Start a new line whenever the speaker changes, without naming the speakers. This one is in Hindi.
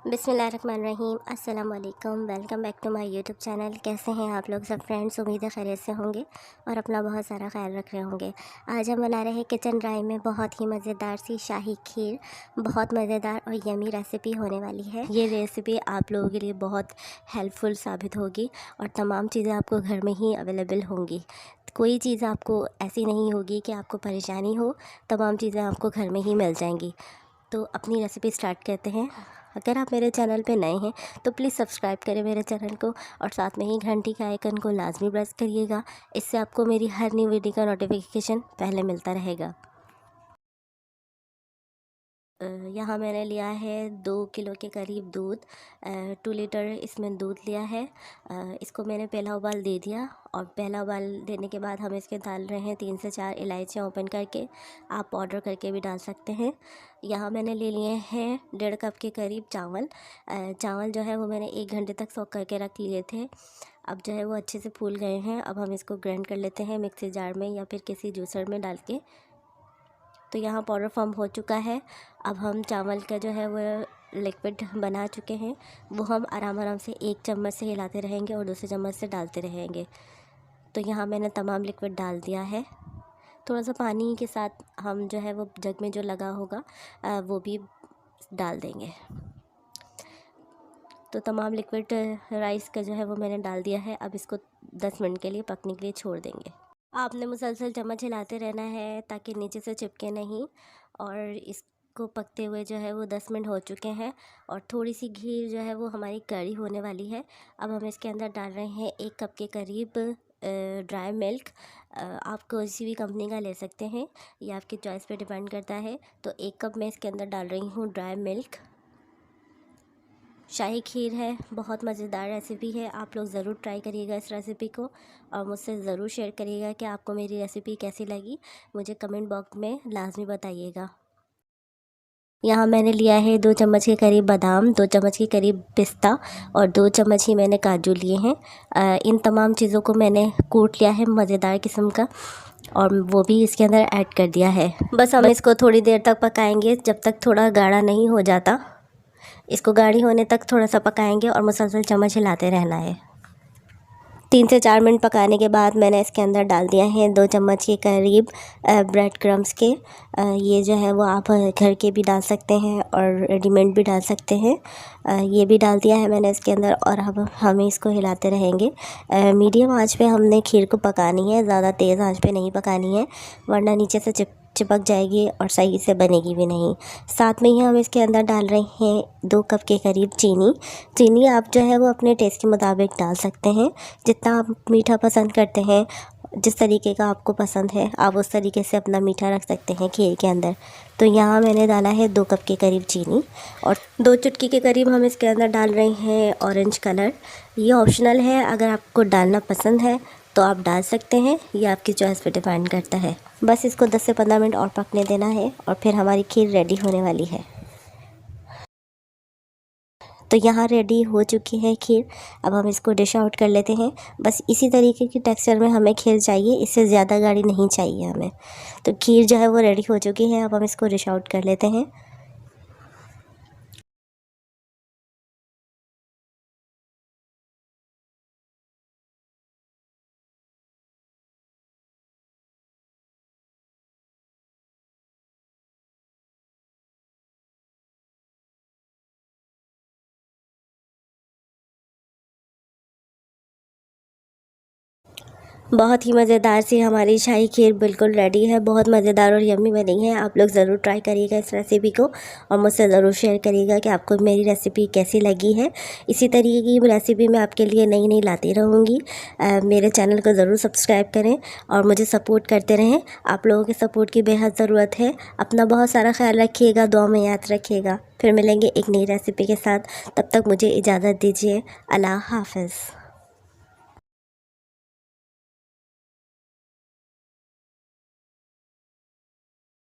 बिस्मिल्लाहिर्रहमानिर्रहीम अस्सलाम वालेकुम। Welcome back to my YouTube channel. कैसे हैं आप लोग सब फ्रेंड्स? उम्मीद है खैरियत से होंगे और अपना बहुत सारा ख्याल रख रहे होंगे। आज हम बना रहे हैं किचन ड्राई में बहुत ही मज़ेदार सी शाही खीर। बहुत मज़ेदार और यमी रेसिपी होने वाली है। ये रेसिपी आप लोगों के लिए बहुत हेल्पफुल साबित होगी और तमाम चीज़ें आपको घर में ही अवेलेबल होंगी। कोई चीज़ आपको ऐसी नहीं होगी कि आपको परेशानी हो, तमाम चीज़ें आपको घर में ही मिल जाएंगी। तो अपनी रेसिपी स्टार्ट करते हैं। अगर आप मेरे चैनल पे नए हैं तो प्लीज़ सब्सक्राइब करें मेरे चैनल को और साथ में ही घंटी के आइकन को लाजमी प्रेस करिएगा। इससे आपको मेरी हर न्यू वीडियो का नोटिफिकेशन पहले मिलता रहेगा। यहाँ मैंने लिया है 2 किलो के करीब दूध। 2 लीटर इसमें दूध लिया है। इसको मैंने पहला उबाल दे दिया और पहला उबाल देने के बाद हम इसके डाल रहे हैं 3 से 4 इलायचियाँ ओपन करके। आप पाउडर करके भी डाल सकते हैं। यहाँ मैंने ले लिए हैं 1.5 कप के करीब चावल। चावल जो है वो मैंने 1 घंटे तक सोक करके रख लिए थे। अब जो है वो अच्छे से फूल गए हैं। अब हम इसको ग्राइंड कर लेते हैं मिक्सी जार में या फिर किसी जूसर में डाल के। तो यहाँ पाउडर फॉर्म हो चुका है। अब हम चावल का जो है वो लिक्विड बना चुके हैं, वो हम आराम आराम से 1 चम्मच से हिलाते रहेंगे और दूसरे चम्मच से डालते रहेंगे। तो यहाँ मैंने तमाम लिक्विड डाल दिया है। थोड़ा सा पानी के साथ हम जो है वो जग में जो लगा होगा वो भी डाल देंगे। तो तमाम लिक्विड राइस का जो है वो मैंने डाल दिया है। अब इसको 10 मिनट के लिए पकने के लिए छोड़ देंगे। आपने मुसलसल चम्मच हिलाते रहना है ताकि नीचे से चिपके नहीं। और इसको पकते हुए जो है वो 10 मिनट हो चुके हैं और थोड़ी सी घी जो है वो हमारी कड़ी होने वाली है। अब हम इसके अंदर डाल रहे हैं 1 कप के करीब ड्राई मिल्क। आप किसी भी कंपनी का ले सकते हैं, ये आपकी चॉइस पे डिपेंड करता है। तो 1 कप मैं इसके अंदर डाल रही हूँ ड्राई मिल्क। शाही खीर है, बहुत मज़ेदार रेसिपी है। आप लोग ज़रूर ट्राई करिएगा इस रेसिपी को और मुझसे ज़रूर शेयर करिएगा कि आपको मेरी रेसिपी कैसी लगी। मुझे कमेंट बॉक्स में लाजमी बताइएगा। यहाँ मैंने लिया है 2 चम्मच के करीब बादाम, 2 चम्मच के करीब पिस्ता और 2 चम्मच ही मैंने काजू लिए हैं। इन तमाम चीज़ों को मैंने कूट लिया है मज़ेदार किस्म का और वो भी इसके अंदर ऐड कर दिया है। बस हम इसको थोड़ी देर तक पकाएंगे जब तक थोड़ा गाढ़ा नहीं हो जाता। इसको गाढ़ी होने तक थोड़ा सा पकाएंगे और मुसलसल चम्मच हिलाते रहना है। 3 से 4 मिनट पकाने के बाद मैंने इसके अंदर डाल दिया है 2 चम्मच के करीब ब्रेड क्रम्स के। ये जो है वो आप घर के भी डाल सकते हैं और रेडीमेड भी डाल सकते हैं। ये भी डाल दिया है मैंने इसके अंदर और अब हम इसको हिलाते रहेंगे। मीडियम आंच पे हमने खीर को पकानी है, ज़्यादा तेज़ आंच पे नहीं पकानी है वरना नीचे से चिपक जाएगी और सही से बनेगी भी नहीं। साथ में ही हम इसके अंदर डाल रहे हैं 2 कप के करीब चीनी। चीनी आप जो है वो अपने टेस्ट के मुताबिक डाल सकते हैं, जितना आप मीठा पसंद करते हैं, जिस तरीके का आपको पसंद है आप उस तरीके से अपना मीठा रख सकते हैं खीर के अंदर। तो यहाँ मैंने डाला है 2 कप के करीब चीनी और 2 चुटकी के करीब हम इसके अंदर डाल रहे हैं ऑरेंज कलर। ये ऑप्शनल है, अगर आपको डालना पसंद है तो आप डाल सकते हैं, ये आपकी चॉइस पे डिपेंड करता है। बस इसको 10 से 15 मिनट और पकने देना है और फिर हमारी खीर रेडी होने वाली है। तो यहाँ रेडी हो चुकी है खीर। अब हम इसको डिश आउट कर लेते हैं। बस इसी तरीके की टेक्सचर में हमें खीर चाहिए, इससे ज़्यादा गाढ़ी नहीं चाहिए हमें। तो खीर जो है वो रेडी हो चुकी है। अब हम इसको डिश आउट कर लेते हैं। बहुत ही मज़ेदार सी हमारी शाही खीर बिल्कुल रेडी है। बहुत मज़ेदार और यम्मी बनी है। आप लोग ज़रूर ट्राई करिएगा इस रेसिपी को और मुझसे ज़रूर शेयर करिएगा कि आपको मेरी रेसिपी कैसी लगी है। इसी तरीके की रेसिपी मैं आपके लिए नई नई लाती रहूँगी। मेरे चैनल को ज़रूर सब्सक्राइब करें और मुझे सपोर्ट करते रहें। आप लोगों के सपोर्ट की बेहद ज़रूरत है। अपना बहुत सारा ख्याल रखिएगा, दुआ में याद रखिएगा। फिर मिलेंगे एक नई रेसिपी के साथ। तब तक मुझे इजाज़त दीजिए। अल्लाह हाफ़िज़।